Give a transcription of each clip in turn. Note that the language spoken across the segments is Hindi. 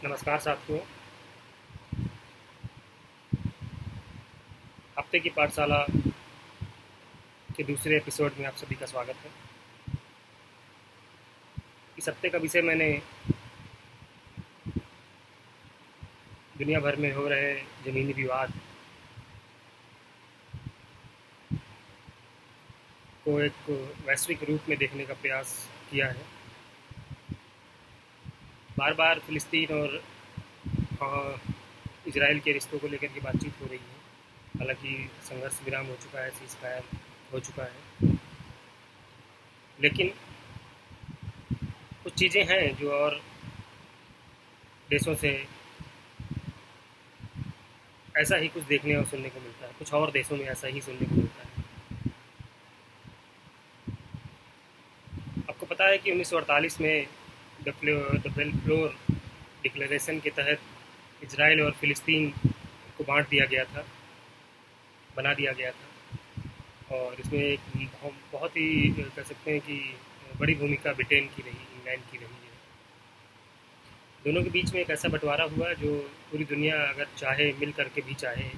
नमस्कार साथियों। हफ्ते की पाठशाला के दूसरे एपिसोड में आप सभी का स्वागत है। इस हफ्ते का विषय मैंने दुनिया भर में हो रहे ज़मीनी विवाद को एक वैश्विक रूप में देखने का प्रयास किया है। बार बार फ़िलिस्तीन और इजराइल के रिश्तों को लेकर के बातचीत हो रही है। हालांकि संघर्ष विराम हो चुका है, सीज़ फायर हो चुका है, लेकिन कुछ चीज़ें हैं जो और देशों से ऐसा ही कुछ देखने और सुनने को मिलता है। कुछ और देशों में ऐसा ही सुनने को मिलता है। आपको पता है कि 1948 में द बेलफ्लोर डिक्लेरेशन के तहत इजराइल और फ़िलिस्तीन को बांट दिया गया था, बना दिया गया था। और इसमें एक बहुत ही कह सकते हैं कि बड़ी भूमिका ब्रिटेन की रही, इंग्लैंड की रही है। दोनों के बीच में एक ऐसा बंटवारा हुआ जो पूरी दुनिया अगर चाहे, मिल करके भी चाहे,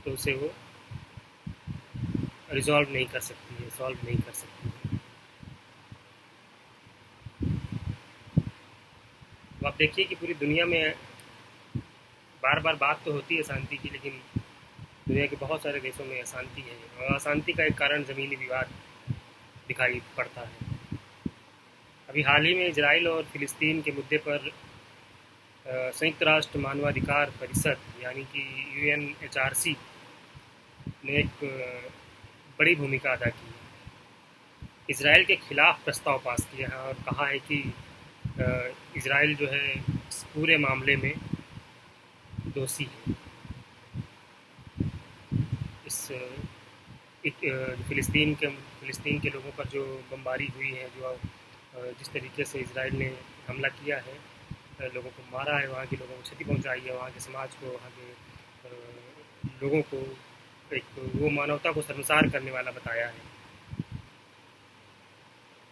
तो उसे वो रिजॉल्व नहीं कर सकती है, सॉल्व नहीं कर सकती है। तो आप देखिए कि पूरी दुनिया में बार बार बात तो होती है शांति की, लेकिन दुनिया के बहुत सारे देशों में अशांति है, और अशांति का एक कारण ज़मीनी विवाद दिखाई पड़ता है। अभी हाल ही में इजराइल और फ़िलिस्तीन के मुद्दे पर संयुक्त राष्ट्र मानवाधिकार परिषद यानी कि UNHRC ने एक बड़ी भूमिका अदा की है। इजराइल के खिलाफ प्रस्ताव पास किया है और कहा है कि इजराइल जो है इस पूरे मामले में दोषी है। इस फ़िलिस्तीन के लोगों पर जो बमबारी हुई है, जो जिस तरीके से इजराइल ने हमला किया है, लोगों को मारा है, वहाँ के लोगों को क्षति पहुँचाई है, वहाँ के समाज को, वहाँ के लोगों को एक वो मानवता को शर्मसार करने वाला बताया है।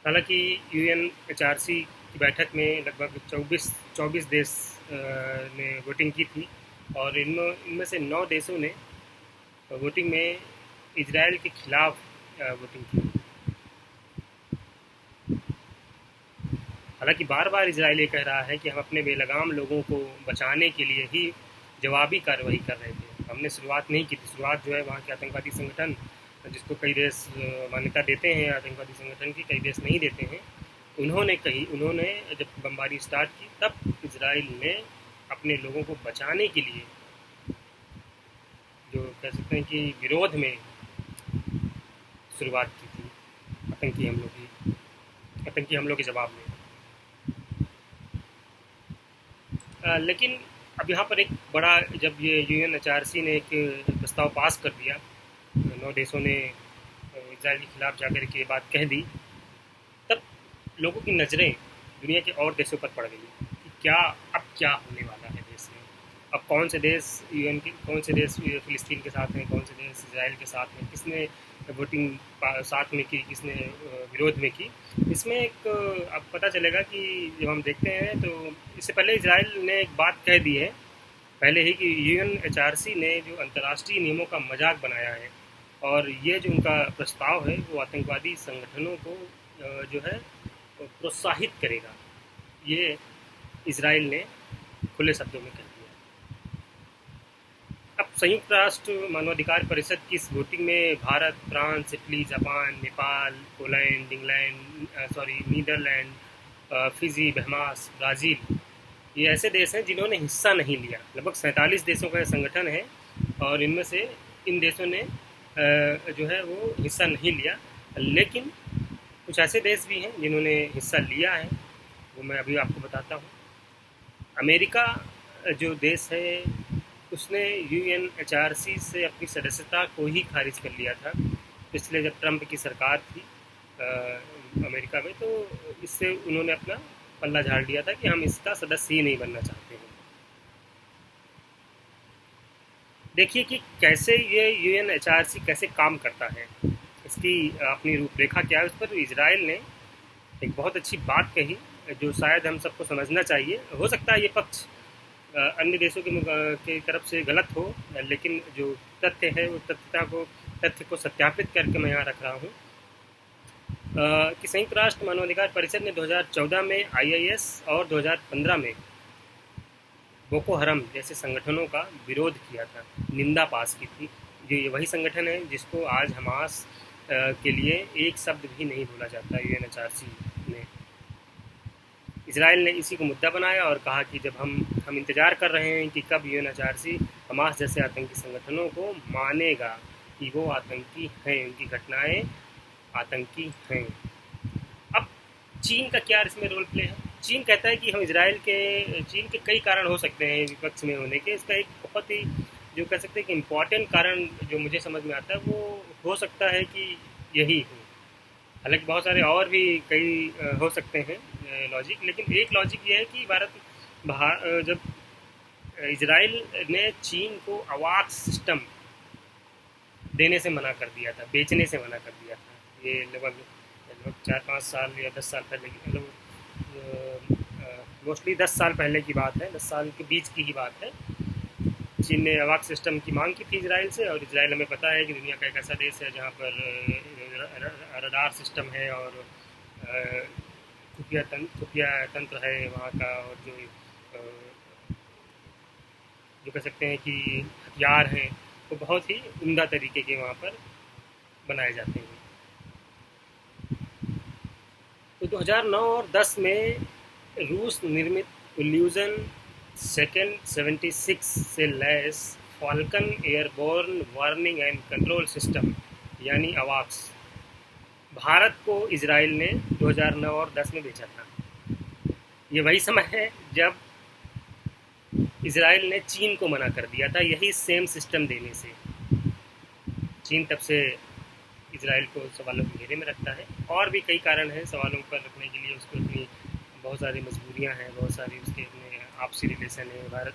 हालांकि UNHRC की बैठक में लगभग 24 देश ने वोटिंग की थी, और इनमें से 9 देशों ने वोटिंग में इजराइल के खिलाफ वोटिंग की। हालांकि बार बार इजराइल ये कह रहा है कि हम अपने बेलगाम लोगों को बचाने के लिए ही जवाबी कार्रवाई कर रहे थे, हमने शुरुआत नहीं की थी। शुरुआत जो है वहाँ के आतंकवादी संगठन, जिसको कई देश मान्यता देते हैं आतंकवादी संगठन की, कई देश नहीं देते हैं, उन्होंने जब बमबारी स्टार्ट की, तब इजराइल ने अपने लोगों को बचाने के लिए, जो कह सकते हैं कि विरोध में शुरुआत की थी आतंकी हमलों के जवाब में। लेकिन अब यहाँ पर एक बड़ा, जब ये UNHRC ने एक प्रस्ताव पास कर दिया, 9 देशों ने इजराइल के खिलाफ जाकर के ये बात कह दी, तब लोगों की नज़रें दुनिया के और देशों पर पड़ गई कि क्या होने वाला है देश में। अब कौन से देश फ़िलिस्तीन के साथ हैं, कौन से देश इजराइल के साथ हैं, किसने वोटिंग साथ में की, किसने विरोध में की। इसमें एक अब पता चलेगा कि जब हम देखते हैं तो इससे पहले इजराइल ने एक बात कह दी है पहले ही कि UNHRC ने जो अंतर्राष्ट्रीय नियमों का मजाक बनाया है, और ये जो उनका प्रस्ताव है वो आतंकवादी संगठनों को जो है प्रोत्साहित करेगा। ये इजराइल ने खुले शब्दों में कह दिया। अब संयुक्त राष्ट्र मानवाधिकार परिषद की इस वोटिंग में Bharat, France, Italy, Japan, Nepal, Poland, Netherland, Fiji, Bahamas, Brazil, ये ऐसे देश हैं जिन्होंने हिस्सा नहीं लिया। लगभग 47 देशों का संगठन है, और इनमें से इन देशों ने जो है वो हिस्सा नहीं लिया। लेकिन कुछ ऐसे देश भी हैं जिन्होंने हिस्सा लिया है, वो मैं अभी आपको बताता हूँ। अमेरिका जो देश है, उसने UNHRC से अपनी सदस्यता को ही खारिज कर लिया था पिछले, जब ट्रंप की सरकार थी अमेरिका में, तो इससे उन्होंने अपना पल्ला झाड़ लिया था कि हम इसका सदस्य ही नहीं बनना चाहते हैं। देखिए कि कैसे ये UNHRC कैसे काम करता है, इसकी अपनी रूपरेखा क्या है। उस पर इजराइल ने एक बहुत अच्छी बात कही जो शायद हम सबको समझना चाहिए। हो सकता है ये पक्ष अन्य देशों के तरफ से गलत हो, लेकिन जो तथ्य है वो तथ्य को सत्यापित करके मैं यहाँ रख रहा हूँ कि संयुक्त राष्ट्र मानवाधिकार परिषद ने 2014 में आईआईएस और 2015 में बोको हरम जैसे संगठनों का विरोध किया था, निंदा पास की थी। ये वही संगठन है जिसको आज हमास के लिए एक शब्द भी नहीं बोला जाता यूएनएचआरसी में। इजराइल ने इसी को मुद्दा बनाया और कहा कि जब हम इंतज़ार कर रहे हैं कि कब यूएनएचआरसी हमास जैसे आतंकी संगठनों को मानेगा कि वो आतंकी हैं, उनकी घटनाएं आतंकी हैं। अब चीन का क्या इसमें रोल प्ले है? चीन कहता है कि हम चीन के कई कारण हो सकते हैं विपक्ष में होने के। इसका एक बहुत ही जो कह सकते हैं कि इम्पॉर्टेंट कारण जो मुझे समझ में आता है वो हो सकता है कि यही हो। हालांकि बहुत सारे और भी कई हो सकते हैं लॉजिक, लेकिन एक लॉजिक ये है कि जब इजराइल ने चीन को अवाक सिस्टम देने से मना कर दिया था, बेचने से मना कर दिया था, ये लगभग 4-5 साल या 10 साल पहले की, मतलब मोस्टली 10 साल पहले की बात है, 10 साल के बीच की ही बात है। चीन ने अवाक सिस्टम की मांग की थी इजराइल से, और इजराइल हमें पता है कि दुनिया का एक ऐसा देश है जहाँ पर रडार सिस्टम है और खुफिया तंत्र है वहाँ का, और जो कह सकते हैं कि हथियार हैं वो बहुत ही उम्दा तरीके के वहाँ पर बनाए जाते हैं। तो 2009 और 10 में रूस निर्मित इल्यूजन सेकेंड 76 से लैस Falcon airborne warning and control system यानी अवाक्स भारत को इजराइल ने 2009 और 10 में बेचा था। ये वही समय है जब इजराइल ने चीन को मना कर दिया था यही सेम सिस्टम देने से। चीन तब से इजराइल को सवालों के घेरे में रखता है, और भी कई कारण हैं सवालों पर रखने के लिए। उसको अपनी बहुत सारी मजबूरियां हैं, बहुत सारी उसके अपने आपसी रिलेशन है। भारत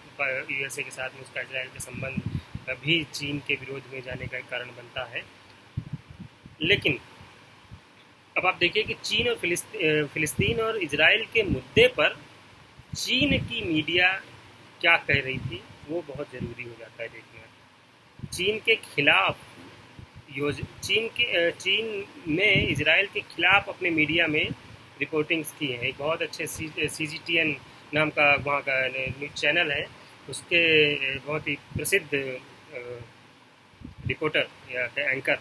यूएसए के साथ में उसका इजराइल का संबंध भी चीन के विरोध में जाने का एक कारण बनता है। लेकिन अब आप देखिए कि चीन और फिलिस्तीन और इजराइल के मुद्दे पर चीन की मीडिया क्या कह रही थी वो बहुत ज़रूरी हो जाता है देखना। चीन के खिलाफ चीन ने इजराइल के खिलाफ अपने मीडिया में रिपोर्टिंग्स की हैं। एक बहुत अच्छे CGTN नाम का वहाँ का न्यूज़ चैनल है, उसके बहुत ही प्रसिद्ध रिपोर्टर या एंकर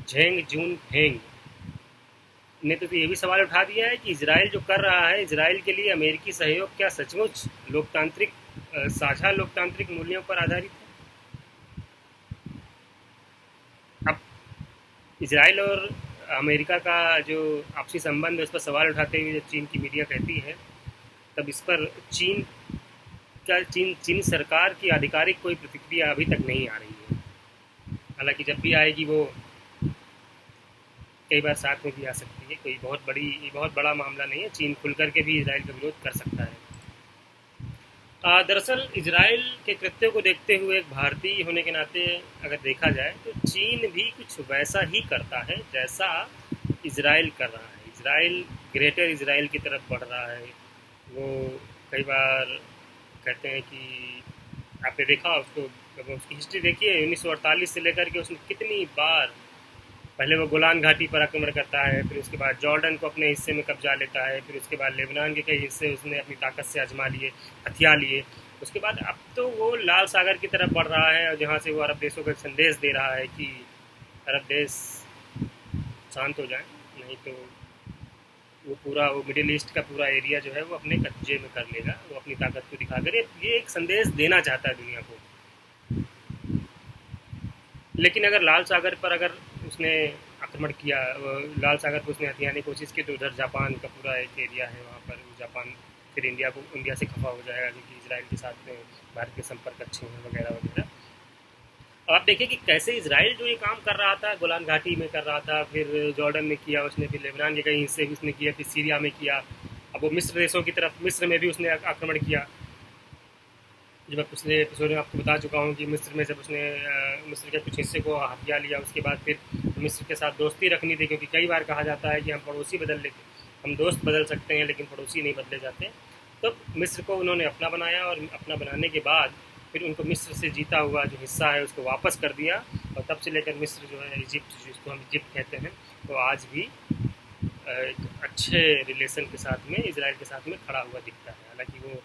झेंग जून फेंग ने तो ये भी सवाल उठा दिया है कि इजराइल जो कर रहा है, इजराइल के लिए अमेरिकी सहयोग क्या सचमुच साझा लोकतांत्रिक मूल्यों पर आधारित है? अब इजराइल और अमेरिका का जो आपसी संबंध है उस पर सवाल उठाते हुए जब चीन की मीडिया कहती है, तब इस पर चीन सरकार की आधिकारिक कोई प्रतिक्रिया अभी तक नहीं आ रही है। हालांकि जब भी आएगी वो कई बार साथ में भी आ सकती है। कोई बहुत बड़ा मामला नहीं है, चीन खुल करके भी इजराइल का विरोध कर सकता है। दरअसल इजराइल के कृत्यों को देखते हुए एक भारतीय होने के नाते अगर देखा जाए तो चीन भी कुछ वैसा ही करता है जैसा इजराइल कर रहा है। इजराइल ग्रेटर इजराइल की तरफ बढ़ रहा है। वो कई बार कहते हैं कि आपने देखा उसकी हिस्ट्री देखिए, 1948 से लेकर के उसने कितनी बार, पहले वो गोलान घाटी पर आक्रमण करता है, फिर उसके बाद जॉर्डन को अपने हिस्से में कब्जा लेता है, फिर उसके बाद लेबनान के कई हिस्से उसने अपनी ताकत से आजमा लिए, हथिया लिए। उसके बाद अब तो वो लाल सागर की तरफ बढ़ रहा है, और जहाँ से वो अरब देशों को एक संदेश दे रहा है कि अरब देश शांत हो जाए, नहीं तो वो मिडिल ईस्ट का पूरा एरिया जो है वो अपने कब्जे में कर लेगा। वो अपनी ताकत को दिखाकर ये एक संदेश देना चाहता है दुनिया को। लेकिन अगर लाल सागर पर अगर उसने आक्रमण किया, लाल सागर को उसने हथियाने की कोशिश की, तो उधर जापान का पूरा एक एरिया है, वहाँ पर जापान फिर इंडिया से खफा हो जाएगा क्योंकि इजराइल के साथ में भारत के संपर्क अच्छे हैं वगैरह वगैरह। अब आप देखिए कि कैसे इजराइल जो ये काम कर रहा था, गोलान घाटी में कर रहा था, फिर जॉर्डन में किया उसने, फिर लेबनान के कई हिस्से भी उसने किया, फिर सीरिया में किया, अब वो मिस्र देशों की तरफ, मिस्र में भी उसने आक्रमण किया। जब मैं पिछले एपिसोड में आपको बता चुका हूँ कि मिस्र में जब उसने मिस्र के कुछ हिस्से को हथिया लिया, उसके बाद फिर मिस्र के साथ दोस्ती रखनी थी, क्योंकि कई बार कहा जाता है कि हम पड़ोसी बदल लेते, हम दोस्त बदल सकते हैं लेकिन पड़ोसी नहीं बदले जाते। तब मिस्र को उन्होंने अपना बनाया और अपना बनाने के बाद फिर उनको मिस्र से जीता हुआ जो हिस्सा है उसको वापस कर दिया। और तब से लेकर मिस्र जो है, इजिप्ट जिसको हम इजिप्ट कहते हैं, वो आज भी एक अच्छे रिलेशन के साथ में इजराइल के साथ में खड़ा हुआ दिखता है। हालांकि वो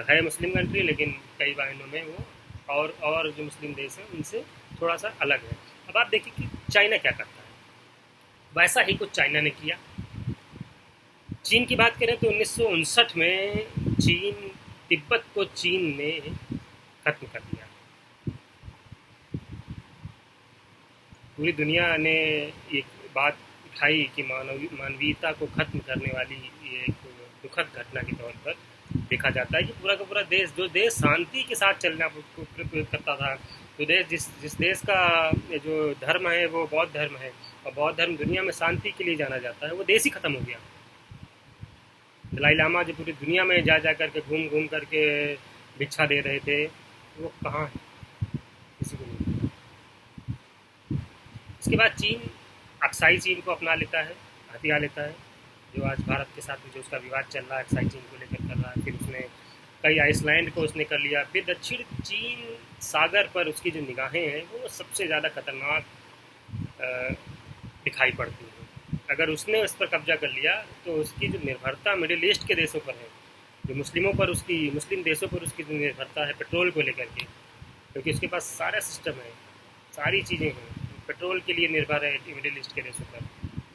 है मुस्लिम कंट्री, लेकिन कई मायनों में वो और जो मुस्लिम देश हैं उनसे थोड़ा सा अलग है। अब आप देखिए कि चाइना क्या करता है, वैसा ही कुछ चाइना ने किया। चीन की बात करें तो 1959 में चीन तिब्बत को चीन ने खत्म कर दिया। पूरी दुनिया ने एक बात उठाई कि मानवीयता को खत्म करने वाली ये एक दुखद घटना के तौर पर देखा जाता है कि पूरा का पूरा देश, जो देश शांति के साथ चलना करता था, जो देश जिस देश का जो धर्म है वो बौद्ध धर्म है और बौद्ध धर्म दुनिया में शांति के लिए जाना जाता है, वो देश ही खत्म हो गया। दलाई लामा जो पूरी दुनिया में जा जा करके घूम घूम करके भिक्षा दे रहे थे, वो कहाँ है, किसी को नहीं। इसके बाद चीन अक्साई चीन को अपना लेता है, हथिया लेता है, जो आज भारत के साथ जो उसका विवाद चल रहा है अक्साई चीन को लेकर कर रहा है। फिर उसने कई आइसलैंड को उसने कर लिया। फिर दक्षिण चीन सागर पर उसकी जो निगाहें हैं वो सबसे ज़्यादा खतरनाक दिखाई पड़ती हैं। अगर उसने उस पर कब्जा कर लिया तो उसकी जो निर्भरता मिडिल ईस्ट के देशों पर है, जो मुस्लिमों पर उसकी मुस्लिम देशों पर उसकी जो निर्भरता है पेट्रोल को लेकर के, क्योंकि उसके पास सारा सिस्टम है, सारी चीज़ें हैं, पेट्रोल के लिए निर्भर है मिडिल ईस्ट के देशों पर।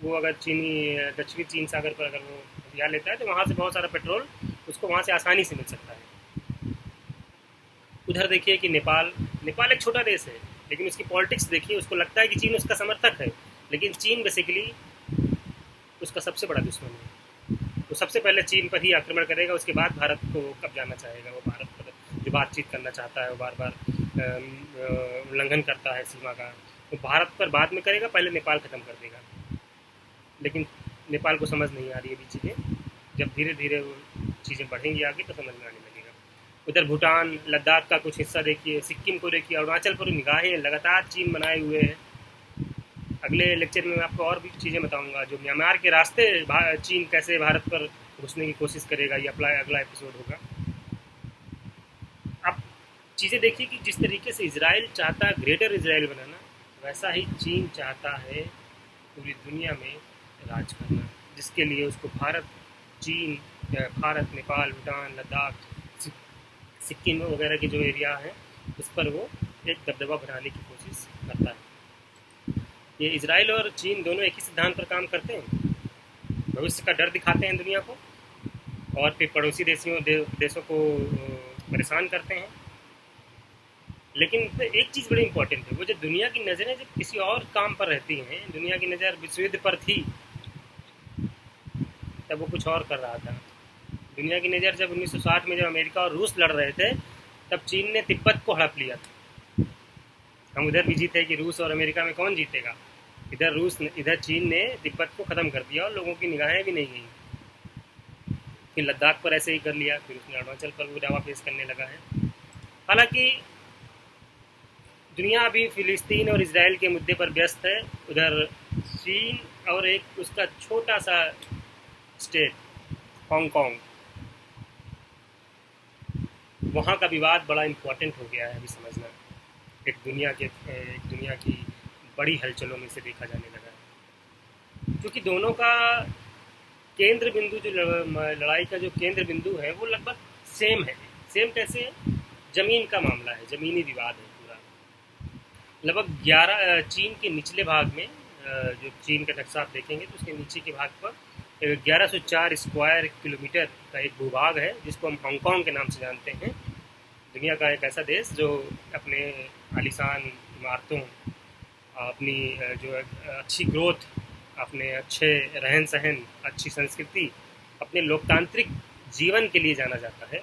वो अगर दक्षिणी चीन सागर पर अगर वो हथिया लेता है तो वहाँ से बहुत सारा पेट्रोल उसको वहाँ से आसानी से मिल सकता है। उधर देखिए कि नेपाल एक छोटा देश है, लेकिन उसकी पॉलिटिक्स देखिए, उसको लगता है कि चीन उसका समर्थक है, लेकिन चीन बेसिकली उसका सबसे बड़ा दुश्मन है। वो सबसे पहले चीन पर ही आक्रमण करेगा, उसके बाद भारत को कब जाना चाहेगा। वो भारत पर जो बातचीत करना चाहता है वो बार बार उल्लंघन करता है सीमा का, वो भारत पर बाद में करेगा, पहले नेपाल ख़त्म कर देगा। लेकिन नेपाल को समझ नहीं आ रही है भी चीज़ें, जब धीरे धीरे वो चीज़ें बढ़ेंगी आगे तो समझ में आने लगेगा। उधर भूटान, लद्दाख का कुछ हिस्सा देखिए, सिक्किम को देखिए, अरुणाचल पर निगाहें लगातार चीन बनाए हुए हैं। अगले लेक्चर में मैं आपको और भी चीज़ें बताऊंगा, जो म्यांमार के रास्ते चीन कैसे भारत पर घुसने की कोशिश करेगा, ये अगला एपिसोड होगा। आप चीज़ें देखिए कि जिस तरीके से इजराइल चाहता है ग्रेटर इजराइल बनाना, वैसा ही चीन चाहता है पूरी दुनिया में राज करना, जिसके लिए उसको भारत, नेपाल, भूटान, लद्दाख, सिक्किम वगैरह के जो एरिया है उस पर वो एक दबदबा बनाने की कोशिश करता है। ये इजराइल और चीन दोनों एक ही सिद्धांत पर काम करते हैं, भविष्य का डर दिखाते हैं दुनिया को और फिर पड़ोसी देशों को परेशान करते हैं। लेकिन एक चीज़ बड़ी इंपॉर्टेंट है, वो जो दुनिया की नज़रें जब किसी और काम पर रहती हैं, दुनिया की नज़र विश्व युद्ध पर थी तब वो कुछ और कर रहा था। दुनिया की नज़र जब 1960 में जब अमेरिका और रूस लड़ रहे थे तब चीन ने तिब्बत को हड़प लिया था। हम उधर भी जीते कि रूस और अमेरिका में कौन जीतेगा, इधर चीन ने तिब्बत को ख़त्म कर दिया और लोगों की निगाहें भी नहीं गई। फिर लद्दाख पर ऐसे ही कर लिया, फिर उसने अरुणाचल पर वो दावा पेश करने लगा है। हालांकि दुनिया अभी फ़िलिस्तीन और इजराइल के मुद्दे पर व्यस्त है। उधर चीन और एक उसका छोटा सा स्टेट हांगकांग, वहाँ का विवाद बड़ा इम्पोर्टेंट हो गया है अभी समझना। एक दुनिया की बड़ी हलचलों में से देखा जाने लगा है, क्योंकि दोनों का केंद्र बिंदु, जो लड़ाई का जो केंद्र बिंदु है वो लगभग सेम है। सेम कैसे है? ज़मीन का मामला है, ज़मीनी विवाद है पूरा। लगभग 11 चीन के निचले भाग में, जो चीन का नक्शा आप देखेंगे तो उसके नीचे के भाग पर 1104 स्क्वायर किलोमीटर का एक भूभाग है, जिसको हम हांगकांग के नाम से जानते हैं। दुनिया का एक ऐसा देश जो अपने आलीशान इमारतों, अपनी जो अच्छी ग्रोथ, अपने अच्छे रहन सहन, अच्छी संस्कृति, अपने लोकतांत्रिक जीवन के लिए जाना जाता है।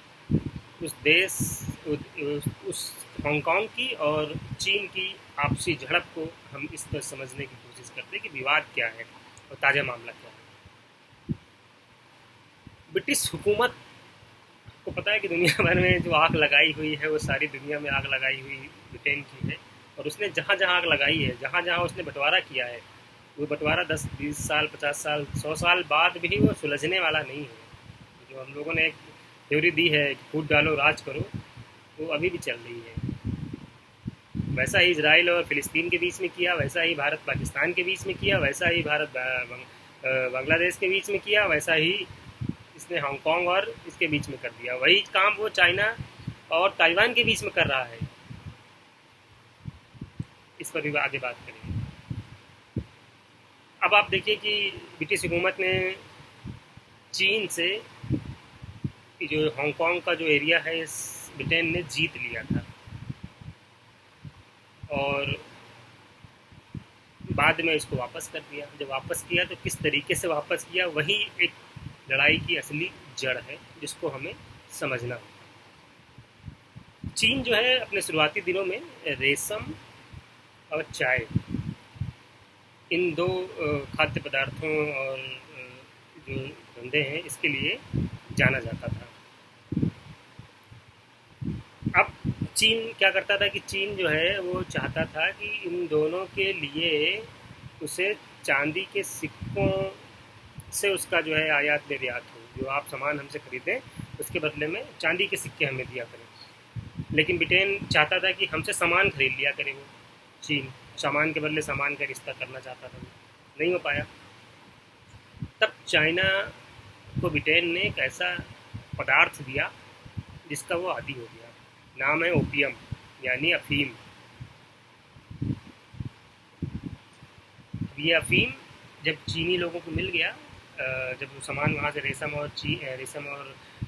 उस हांगकांग की और चीन की आपसी झड़प को हम इस पर समझने की कोशिश करते हैं कि विवाद क्या है और ताज़ा मामला क्या है। ब्रिटिश हुकूमत को पता है कि दुनिया भर में जो आग लगाई हुई है वो सारी दुनिया में आग लगाई हुई ब्रिटेन की है, और उसने जहाँ जहाँ आग लगाई है, जहाँ जहाँ उसने बंटवारा किया है, वो बंटवारा 10-20 साल, 50 साल, 100 साल बाद भी वो सुलझने वाला नहीं है। जो हम लोगों ने एक थ्योरी दी है कि फूट डालो राज करो, वो अभी भी चल रही है। वैसा ही इसराइल और फ़िलिस्तीन के बीच में किया, वैसा ही भारत पाकिस्तान के बीच में किया, वैसा ही भारत बांग्लादेश के बीच में किया, वैसा ही इसने हांगकांग और इसके बीच में कर दिया। वही काम वो चाइना और ताइवान के बीच में कर रहा है। इस पर भी आगे बात करेंगे। अब आप देखिए कि ब्रिटिश हुकूमत ने चीन से जो हांगकांग का जो एरिया है इस ब्रिटेन ने जीत लिया था, और बाद में इसको वापस कर दिया। जब वापस किया तो किस तरीके से वापस किया, वही एक लड़ाई की असली जड़ है जिसको हमें समझना होगा। चीन जो है अपने शुरुआती दिनों में रेशम और चाय, इन दो खाद्य पदार्थों और जो धंधे हैं इसके लिए जाना जाता था। अब चीन क्या करता था कि चीन जो है वो चाहता था कि इन दोनों के लिए उसे चांदी के सिक्कों से उसका जो है आयात निर्यात हो, जो आप सामान हमसे खरीदें उसके बदले में चांदी के सिक्के हमें दिया करें। लेकिन ब्रिटेन चाहता था कि हमसे सामान खरीद लिया करे, वो चीन सामान के बदले सामान का रिश्ता करना चाहता था, नहीं हो पाया। तब चाइना को ब्रिटेन ने एक ऐसा पदार्थ दिया जिसका वो आदी हो गया। नाम है ओपियम, यानी अफीम। ये अफीम जब चीनी लोगों को मिल गया, जब वो सामान वहाँ से रेशम और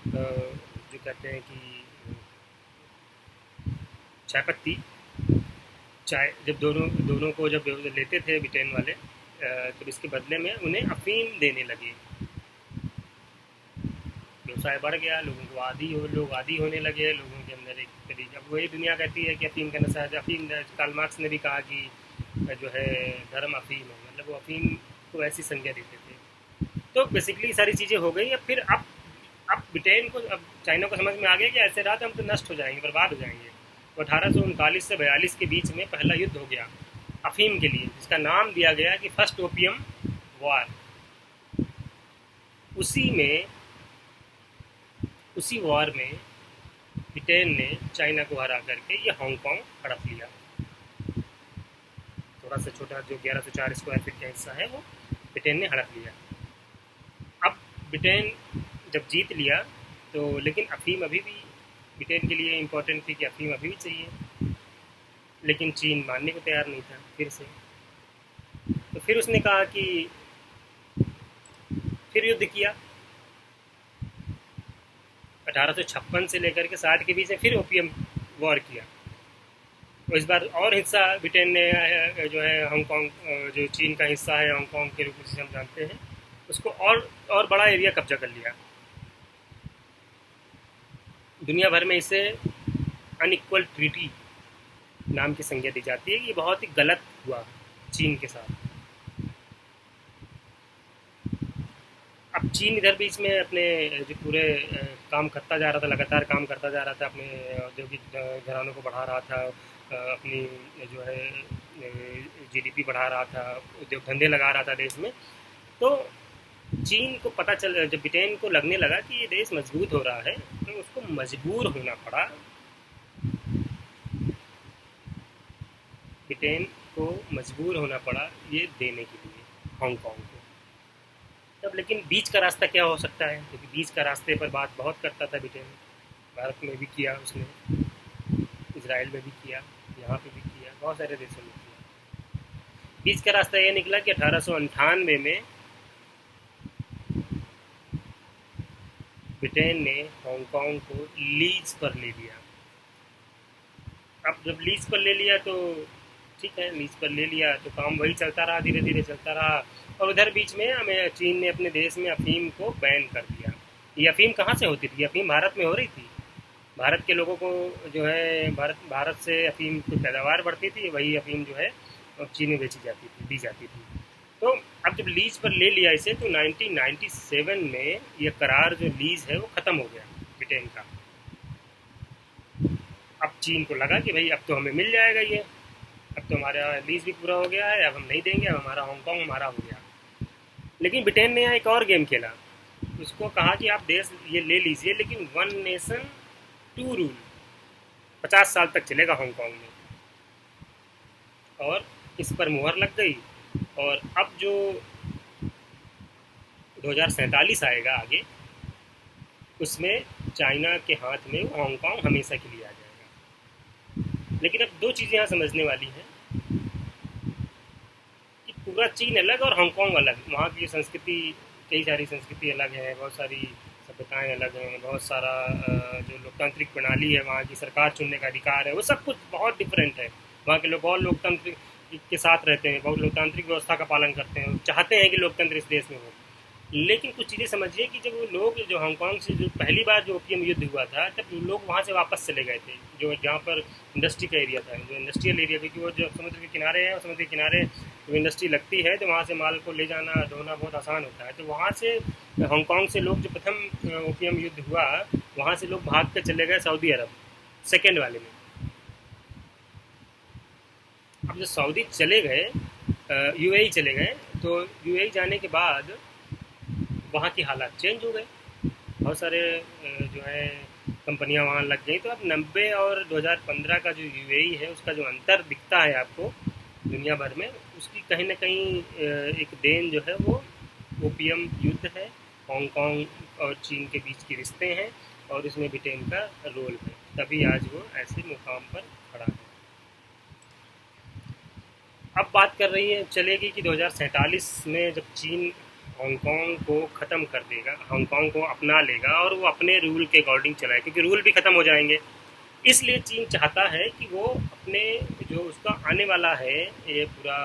जो कहते हैं कि चाय पत्ती, चाय, जब दोनों दोनों को जब लेते थे ब्रिटेन वाले, तो इसके बदले में उन्हें अफीम देने लगे। व्यवसाय बढ़ गया, लोग आदी होने लगे, लोगों के अंदर एक तरीका। अब वही दुनिया कहती है कि अफीम का नशा है। अफीम, कार्ल मार्क्स ने भी कहा कि जो है धर्म अफीम है, मतलब वो अफीम को ऐसी संज्ञा देते थे। तो बेसिकली सारी चीज़ें हो गई। अब ब्रिटेन को, अब चाइना को समझ में आ गया कि ऐसे रात हम तो नष्ट हो जाएंगे, बर्बाद हो जाएंगे। तो 1839 से 42 के बीच में पहला युद्ध हो गया अफीम के लिए, जिसका नाम दिया गया कि फर्स्ट ओपियम वॉर। उसी वॉर में ब्रिटेन ने चाइना को हरा करके ये हांगकांग हड़प लिया। थोड़ा सा छोटा जो 1104 स्क्वायर फीट का हिस्सा है वो ब्रिटेन ने हड़प लिया। अब ब्रिटेन जब जीत लिया तो, लेकिन अफीम अभी भी ब्रिटेन के लिए इम्पोर्टेंट थी कि अफीम अभी भी चाहिए, लेकिन चीन मानने को तैयार नहीं था फिर से। तो फिर उसने कहा कि फिर युद्ध किया। 1856 से लेकर के 60 के बीच में फिर ओपियम वॉर किया। तो इस बार और हिस्सा ब्रिटेन ने जो है हांगकांग, जो चीन का हिस्सा है हांगकांग के रूप में जिसे हम जानते हैं, उसको और बड़ा एरिया कब्जा कर लिया। दुनिया भर में इसे अनइक्वल ट्रीटी नाम की संज्ञा दी जाती है। ये बहुत ही गलत हुआ चीन के साथ। अब चीन इधर बीच में अपने जो पूरे काम करता जा रहा था, लगातार काम करता जा रहा था, अपने औद्योगिक घरानों को बढ़ा रहा था, अपनी जो है जीडीपी बढ़ा रहा था, उद्योग धंधे लगा रहा था देश में। तो चीन को पता चल, जब ब्रिटेन को लगने लगा कि ये देश मजबूत हो रहा है, तो उसको मजबूर होना पड़ा, ब्रिटेन को मजबूर होना पड़ा ये देने के लिए हांगकांग को। तब लेकिन बीच का रास्ता क्या हो सकता है, क्योंकि बीच का रास्ते पर बात बहुत करता था ब्रिटेन। भारत में भी किया उसने, इसराइल में भी किया, यहाँ पे भी किया, बहुत सारे देशों में किया। बीच का रास्ता ये निकला कि 1898 में ब्रिटेन ने हांगकांग को लीज पर ले लिया। अब जब लीज पर ले लिया तो ठीक है, लीज पर ले लिया तो काम वही चलता रहा, धीरे धीरे चलता रहा। और उधर बीच में हमें चीन ने अपने देश में अफीम को बैन कर दिया। ये अफीम कहाँ से होती थी? अफीम भारत में हो रही थी। भारत के लोगों को जो है भारत से अफीम की पैदावार बढ़ती थी, वही अफीम जो है चीन में बेची जाती थी, दी जाती थी। तो अब जब लीज पर ले लिया इसे, तो 1997 में ये करार जो लीज है वो ख़त्म हो गया ब्रिटेन का। अब चीन को लगा कि भाई अब तो हमें मिल जाएगा ये, अब तो हमारा लीज भी पूरा हो गया है, अब हम नहीं देंगे, अब हमारा हांगकांग हमारा हो गया। लेकिन ब्रिटेन ने यहाँ एक और गेम खेला। उसको कहा कि आप देश ये ले लीजिए, लेकिन वन नेशन टू रूल 50 साल तक चलेगा हांगकांग में। और इस पर मुहर लग गई। और अब जो 2047 आएगा आगे, उसमें चाइना के हाथ में हांगकांग हमेशा के लिए आ जाएगा। लेकिन अब दो चीज़ें यहाँ समझने वाली हैं कि पूरा चीन अलग और हांगकांग अलग। वहाँ की संस्कृति, कई सारी संस्कृति अलग है, बहुत सारी सभ्यताएं अलग हैं, बहुत सारा जो लोकतांत्रिक प्रणाली है, वहाँ की सरकार चुनने का अधिकार है, वो सब कुछ बहुत डिफरेंट है। वहाँ के लोग और लोकतंत्र के साथ रहते हैं, बहुत लोकतांत्रिक व्यवस्था का पालन करते हैं, चाहते हैं कि लोकतंत्र इस देश में हो। लेकिन कुछ चीज़ें समझिए कि जब वो लोग जो हांगकांग से जो पहली बार जो ओपीएम युद्ध हुआ था, तब लोग वहाँ से वापस चले गए थे, जो जहाँ पर इंडस्ट्री का एरिया था, जो इंडस्ट्रियल एरिया, क्योंकि वो जो समुद्र के किनारे है और समुद्र के किनारे जो इंडस्ट्री लगती है, तो वहाँ से माल को ले जाना ढोना बहुत आसान होता है। तो वहाँ से हांगकांग से लोग, जो प्रथम ओपीएम युद्ध हुआ, वहाँ से लोग भाग कर चले गए सऊदी अरब सेकेंड वाले में। अब जो सऊदी चले गए, यूएई चले गए, तो यूएई जाने के बाद वहाँ की हालात चेंज हो गए। बहुत सारे जो है कंपनियां वहाँ लग गई। तो अब 90 और 2015 का जो यूएई है, उसका जो अंतर दिखता है आपको दुनिया भर में, उसकी कहीं ना कहीं एक देन जो है वो ओपीएम युद्ध है, हांगकांग और चीन के बीच के रिश्ते हैं, और इसमें ब्रिटेन का रोल है। तभी आज वो ऐसे मुकाम पर खड़ा है। अब बात कर रही है चलेगी कि 2047 में जब चीन हांगकांग को ख़त्म कर देगा, हांगकांग को अपना लेगा और वो अपने रूल के अकॉर्डिंग चलाए, क्योंकि रूल भी ख़त्म हो जाएंगे। इसलिए चीन चाहता है कि वो अपने जो उसका आने वाला है, ये पूरा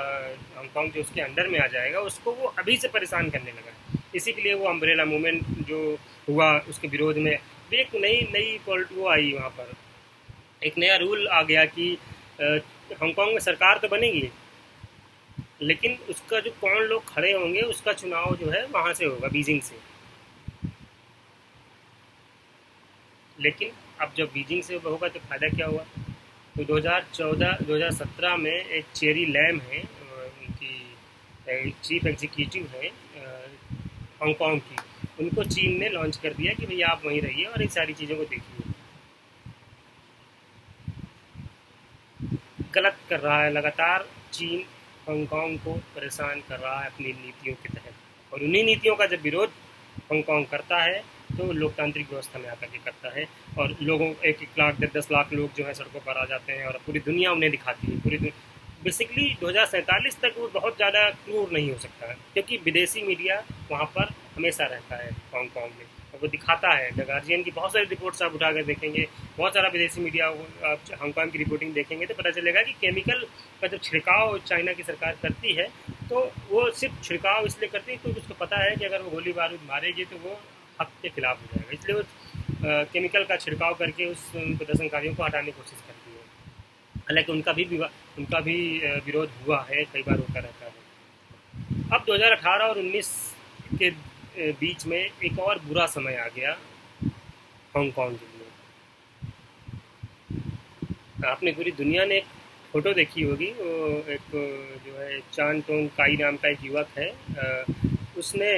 हांगकांग जो उसके अंडर में आ जाएगा, उसको वो अभी से परेशान करने लगा है। इसी के लिए वो अम्ब्रेला मूवमेंट जो हुआ, उसके विरोध में भी एक नई नई वो आई, वहाँ पर एक नया रूल आ गया कि हांगकांग में सरकार तो बनेगी, लेकिन उसका जो कौन लोग खड़े होंगे, उसका चुनाव जो है वहाँ से होगा, बीजिंग से। लेकिन अब जब बीजिंग से होगा तो फ़ायदा क्या हुआ? तो 2017 में एक चेरी लैम है, उनकी चीफ एग्जीक्यूटिव है हांगकांग की, उनको चीन ने लॉन्च कर दिया कि भैया आप वहीं रहिए और इन सारी चीज़ों को देखिए। गलत कर रहा है लगातार चीन, हांगकांग को परेशान कर रहा है अपनी नीतियों के तहत, और उन्हीं नीतियों का जब विरोध हांगकांग करता है तो लोकतांत्रिक व्यवस्था में आकर के करता है, और लोगों 1-1 लाख 10-10 लाख लोग जो है सड़कों पर आ जाते हैं, और पूरी दुनिया उन्हें दिखाती है। बेसिकली 2047 तक वो बहुत ज़्यादा क्रूर नहीं हो सकता है, क्योंकि विदेशी मीडिया वहाँ पर हमेशा रहता है हांगकांग में, और वो दिखाता है। द गार्जियन की बहुत सारी रिपोर्ट्स आप उठा कर देखेंगे, बहुत सारा विदेशी मीडिया आप हांगकांग की रिपोर्टिंग देखेंगे तो पता चलेगा कि केमिकल का जब छिड़काव चाइना की सरकार करती है, तो वो सिर्फ छिड़काव इसलिए करती है क्योंकि उसको पता है कि अगर वो गोली बारूद मारेगी तो वो हक के खिलाफ हो जाएगा, इसलिए वो केमिकल का छिड़काव करके उस प्रदर्शनकारियों को हटाने की कोशिश करती है। हालांकि उनका भी विरोध हुआ है, कई बार होता रहता है। अब 2018 और 19 के बीच में एक और बुरा समय आ गया हांगकांग के लिए। आपने पूरी दुनिया ने एक फ़ोटो देखी होगी, वो एक जो है चान टोंग काई नाम का एक युवक है, उसने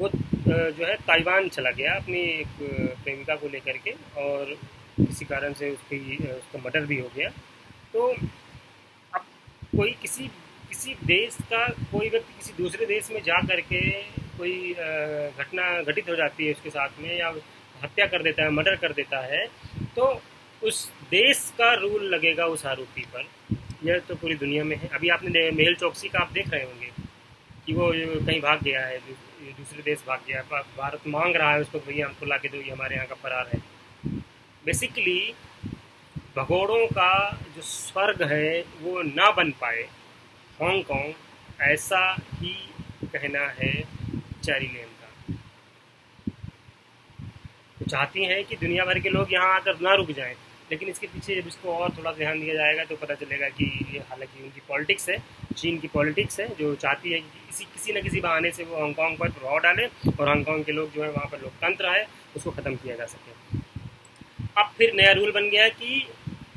वो जो है ताइवान चला गया अपनी एक प्रेमिका को लेकर के, और किसी कारण से उसका मर्डर भी हो गया। तो अब कोई किसी किसी देश का कोई व्यक्ति किसी दूसरे देश में जा करके कोई घटना घटित हो जाती है उसके साथ में, या हत्या कर देता है, मर्डर कर देता है, तो उस देश का रूल लगेगा उस आरोपी पर। यह तो पूरी दुनिया में है। अभी आपने मेहुल चोकसी का आप देख रहे होंगे कि वो कहीं भाग गया है, दूसरे देश भाग गया है, भारत मांग रहा है उसको, भैया हमको ला के दो, ये हमारे यहाँ का फरार है। बेसिकली भगोड़ों का जो स्वर्ग है वो ना बन पाए हांगकांग, ऐसा ही कहना है चेरी लैम का। वो चाहती हैं कि दुनिया भर के लोग यहाँ आकर ना रुक जाएं, लेकिन इसके पीछे जब इसको और थोड़ा ध्यान दिया जाएगा तो पता चलेगा कि ये हालांकि उनकी पॉलिटिक्स है, चीन की पॉलिटिक्स है, जो चाहती है कि किसी न किसी बहाने से वो हांगकांग पर प्रभाव डालें और हांगकांग के लोग जो है वहाँ पर लोकतंत्र है उसको ख़त्म किया जा सके। अब फिर नया रूल बन गया कि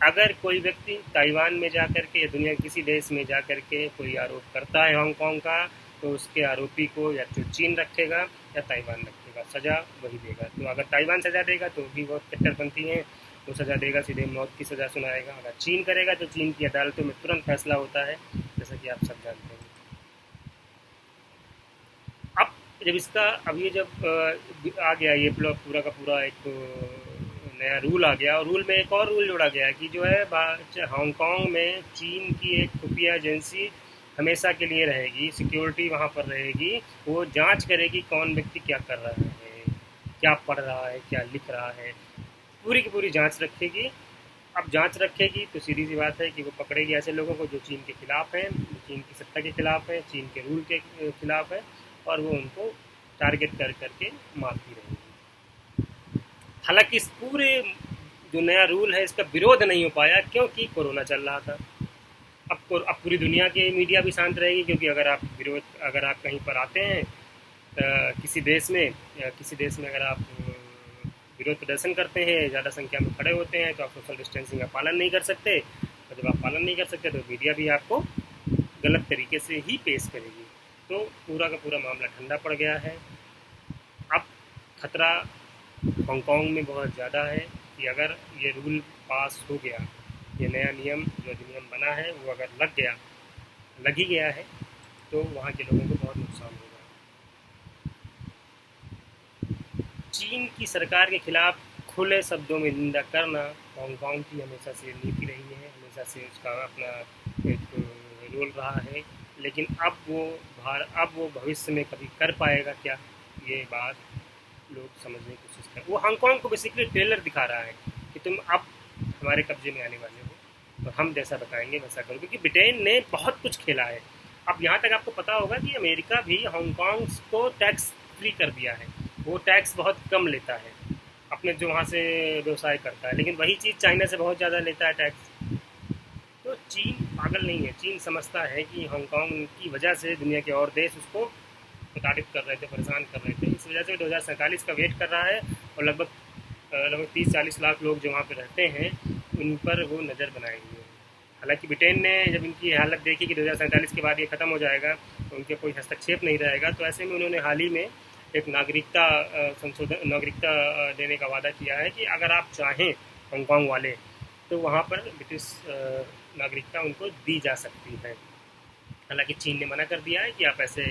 अगर कोई व्यक्ति ताइवान में जा कर के या दुनिया के किसी देश में जा कर के कोई आरोप करता है हांगकांग का, तो उसके आरोपी को या तो चीन रखेगा या ताइवान रखेगा, सज़ा वही देगा। तो अगर ताइवान सज़ा देगा तो भी बहुत कट्टरपंथी हैं, वो सज़ा देगा, सीधे मौत की सज़ा सुनाएगा। अगर चीन करेगा तो चीन की अदालतों में तुरंत फैसला होता है, जैसा कि आप सब जानते हैं। अब जब इसका अब ये जब आ गया ये पूरा का पूरा एक नया रूल आ गया, और रूल में एक और रूल जोड़ा गया कि जो है हांगकांग में चीन की एक खुफिया एजेंसी हमेशा के लिए रहेगी, सिक्योरिटी वहाँ पर रहेगी, वो जांच करेगी कौन व्यक्ति क्या कर रहा है, क्या पढ़ रहा है, क्या लिख रहा है, पूरी की पूरी जांच रखेगी। अब जांच रखेगी तो सीधी सी बात है कि वो पकड़ेगी ऐसे लोगों को जो चीन के खिलाफ हैं, चीन की सत्ता के खिलाफ है, चीन के रूल के खिलाफ है, और वो उनको टारगेट कर करके मारती रहेगी। हालांकि इस पूरे जो नया रूल है इसका विरोध नहीं हो पाया, क्योंकि कोरोना चल रहा था। अब पूरी दुनिया की मीडिया भी शांत रहेगी, क्योंकि अगर आप कहीं पर आते हैं किसी देश में, या किसी देश में अगर आप विरोध प्रदर्शन करते हैं, ज़्यादा संख्या में खड़े होते हैं, तो आप सोशल डिस्टेंसिंग का पालन नहीं कर सकते, और जब आप पालन नहीं कर सकते तो मीडिया भी आपको गलत तरीके से ही पेश करेगी। तो पूरा का पूरा मामला ठंडा पड़ गया है। अब खतरा हांगकांग में बहुत ज़्यादा है कि अगर ये रूल पास हो गया, ये नया नियम जो अधिनियम बना है वो अगर लग ही गया है, तो वहाँ के लोगों को बहुत नुकसान होगा। चीन की सरकार के खिलाफ खुले शब्दों में निंदा करना हांगकांग की हमेशा से नीति रही है, हमेशा से उसका अपना एक रोल रहा है। लेकिन अब वो भविष्य में कभी कर पाएगा क्या, ये बात लोग समझने की कोशिश कर। वो हांगकांग को बेसिकली ट्रेलर दिखा रहा है कि तुम अब हमारे कब्जे में आने वाले हो, तो हम जैसा बताएंगे वैसा करो, क्योंकि ब्रिटेन ने बहुत कुछ खेला है। अब यहाँ तक आपको पता होगा कि अमेरिका भी हांगकांग को टैक्स फ्री कर दिया है, वो टैक्स बहुत कम लेता है अपने जो वहाँ से व्यवसाय करता है, लेकिन वही चीज़ चाइना से बहुत ज़्यादा लेता है टैक्स। तो चीन पागल नहीं है, चीन समझता है कि हांगकांग की वजह से दुनिया के और देश उसको प्रताड़ित कर रहे थे, परेशान कर रहे थे, इस वजह से 2047 का वेट कर रहा है, और लगभग 30-40 लाख लोग जो वहाँ पे रहते हैं उन पर वो नज़र बनाएंगे। हालांकि ब्रिटेन ने जब इनकी हालत देखी कि 2047 के बाद ये ख़त्म हो जाएगा, तो उनके कोई हस्तक्षेप नहीं रहेगा, तो ऐसे में उन्होंने हाल ही में एक नागरिकता देने का वादा किया है कि अगर आप चाहें हांगकांग वाले, तो वहाँ पर ब्रिटिश नागरिकता उनको दी जा सकती है। हालांकि चीन ने मना कर दिया है कि आप ऐसे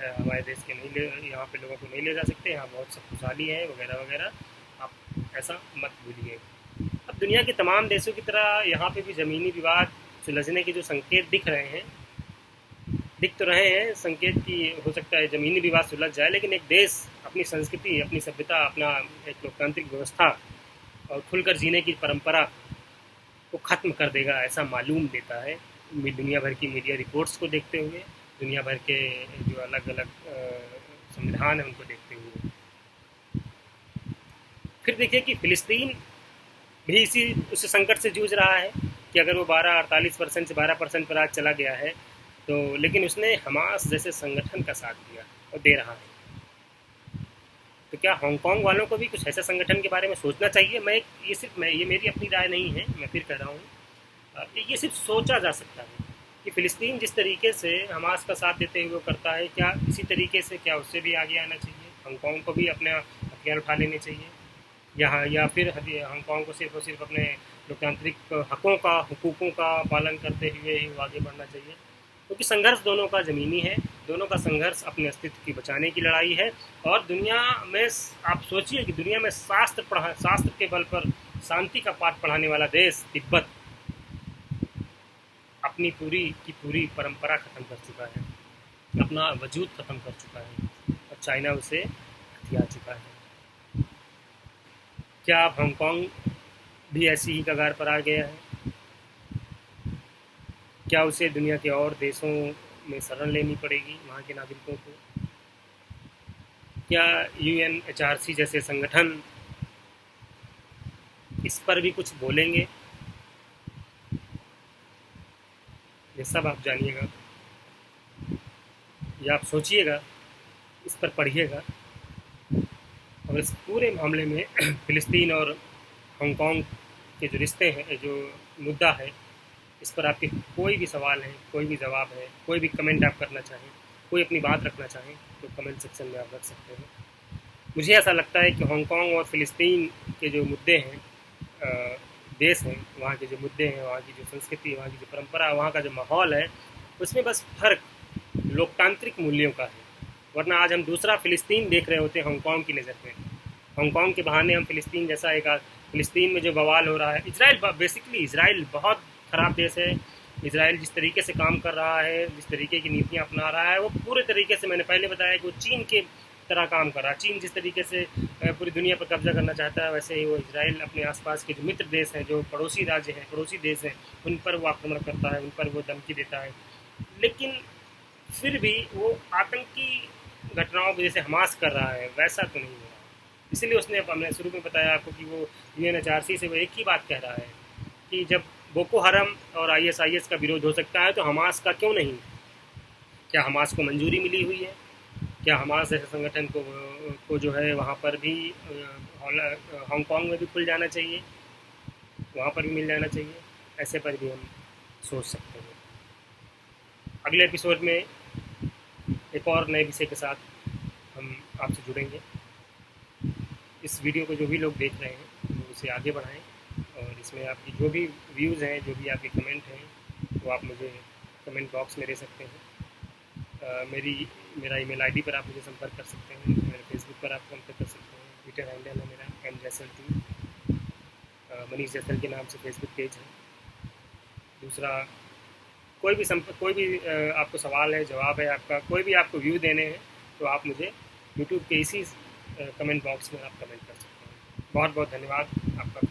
हमारे देश के नहीं ले, यहाँ पे लोगों को नहीं ले जा सकते, यहाँ बहुत सब खुशहाली है वगैरह वगैरह, आप ऐसा मत भूलिए। अब दुनिया के तमाम देशों की तरह यहाँ पे भी ज़मीनी विवाद सुलझने के जो संकेत दिख तो रहे हैं संकेत कि हो सकता है ज़मीनी विवाद सुलझ जाए, लेकिन एक देश अपनी संस्कृति, अपनी सभ्यता, अपना एक लोकतांत्रिक व्यवस्था और खुलकर जीने की परंपरा को ख़त्म कर देगा, ऐसा मालूम देता है दुनिया भर की मीडिया रिपोर्ट्स को देखते हुए, दुनिया भर के जो अलग अलग संविधान हैं उनको देखते हुए। फिर देखिए कि फ़िलिस्तीन भी उस संकट से जूझ रहा है कि अगर वो 48% से 12% पर आज चला गया है, तो लेकिन उसने हमास जैसे संगठन का साथ दिया और दे रहा है। तो क्या हांगकांग वालों को भी कुछ ऐसे संगठन के बारे में सोचना चाहिए? ये मेरी अपनी राय नहीं है, मैं फिर कह रहा हूँ, ये सिर्फ सोचा जा सकता है कि फ़िलिस्तीन जिस तरीके से हमास का साथ देते हुए करता है, क्या इसी तरीके से क्या उससे भी आगे आना चाहिए, हांगकांग को भी अपने हथियार उठा लेने चाहिए, या फिर हांगकांग को सिर्फ और सिर्फ अपने लोकतांत्रिक हुकूकों का पालन करते हुए ही आगे बढ़ना चाहिए? क्योंकि संघर्ष दोनों का ज़मीनी है, दोनों का संघर्ष अपने अस्तित्व की बचाने की लड़ाई है। और दुनिया में आप सोचिए कि दुनिया में शास्त्र के बल पर शांति का पाठ पढ़ाने वाला देश तिब्बत अपनी पूरी परंपरा ख़त्म कर चुका है, अपना वजूद ख़त्म कर चुका है, और चाइना उसे हथिया चुका है। क्या अब हांगकांग भी ऐसी ही कगार पर आ गया है? क्या उसे दुनिया के और देशों में शरण लेनी पड़ेगी वहाँ के नागरिकों को? क्या UNHRC जैसे संगठन इस पर भी कुछ बोलेंगे? ये सब आप जानिएगा, या आप सोचिएगा, इस पर पढ़िएगा, और इस पूरे मामले में फ़िलिस्तीन और हांगकांग के जो रिश्ते हैं, जो मुद्दा है, इस पर आपके कोई भी सवाल है, कोई भी जवाब है, कोई भी कमेंट आप करना चाहें कोई अपनी बात रखना चाहें तो कमेंट सेक्शन में आप रख सकते हैं। मुझे ऐसा लगता है कि हांगकांग और फ़िलिस्तीन के जो मुद्दे हैं, देश हैं, वहाँ के जो मुद्दे हैं, वहाँ की जो संस्कृति, वहाँ की जो परंपरा, वहाँ का जो माहौल है, उसमें बस फ़र्क लोकतांत्रिक मूल्यों का है। वरना आज हम दूसरा फ़िलिस्तीन देख रहे होते हैं हांगकांग की नज़र में। हांगकांग के बहाने हम फ़िलिस्तीन जैसा एक फ़िलिस्तीन में जो बवाल हो रहा है, इसराइल बेसिकली इसराइल बहुत ख़राब देश है। इसराइल जिस तरीके से काम कर रहा है, जिस तरीके की नीतियाँ अपना रहा है, वो पूरे तरीके से, मैंने पहले बताया कि वो चीन के तरह काम कर रहा है। चीन जिस तरीके से पूरी दुनिया पर कब्जा करना चाहता है, वैसे ही वो इसराइल अपने आसपास के जो मित्र देश हैं, जो पड़ोसी राज्य हैं, पड़ोसी देश हैं, उन पर वो आक्रमण करता है, उन पर वो धमकी देता है। लेकिन फिर भी वो आतंकी घटनाओं को जैसे हमास कर रहा है वैसा तो नहीं हो रहा। इसीलिए उसने, हमने शुरू में बताया आपको कि वो UNHRC से वो एक ही बात कह रहा है कि जब बोको हरम और ISIS का विरोध हो सकता है तो हमास का क्यों नहीं? क्या हमास को मंजूरी मिली हुई है? क्या हमास जैसे संगठन को जो है वहाँ पर भी हांगकांग में भी खुल जाना चाहिए, वहाँ पर भी मिल जाना चाहिए? ऐसे पर भी हम सोच सकते हैं। अगले एपिसोड में एक और नए विषय के साथ हम आपसे जुड़ेंगे। इस वीडियो को जो भी लोग देख रहे हैं वो उसे आगे बढ़ाएं, और इसमें आपकी जो भी व्यूज़ हैं, जो भी आपके कमेंट हैं, वो आप मुझे कमेंट बॉक्स में दे सकते हैं। मेरा ईमेल आईडी पर आप मुझे संपर्क कर सकते हैं, मेरे फेसबुक पर आप कॉन्टेक्ट कर सकते हैं, ट्विटर हैंडल है मेरा MJaisal2, मनीष जैसल के नाम से फेसबुक पेज है। दूसरा, कोई भी आपको सवाल है, जवाब है आपका, कोई भी आपको व्यू देने हैं तो आप मुझे यूट्यूब के इसी कमेंट बॉक्स में आप कमेंट कर सकते हैं। बहुत बहुत धन्यवाद आपका।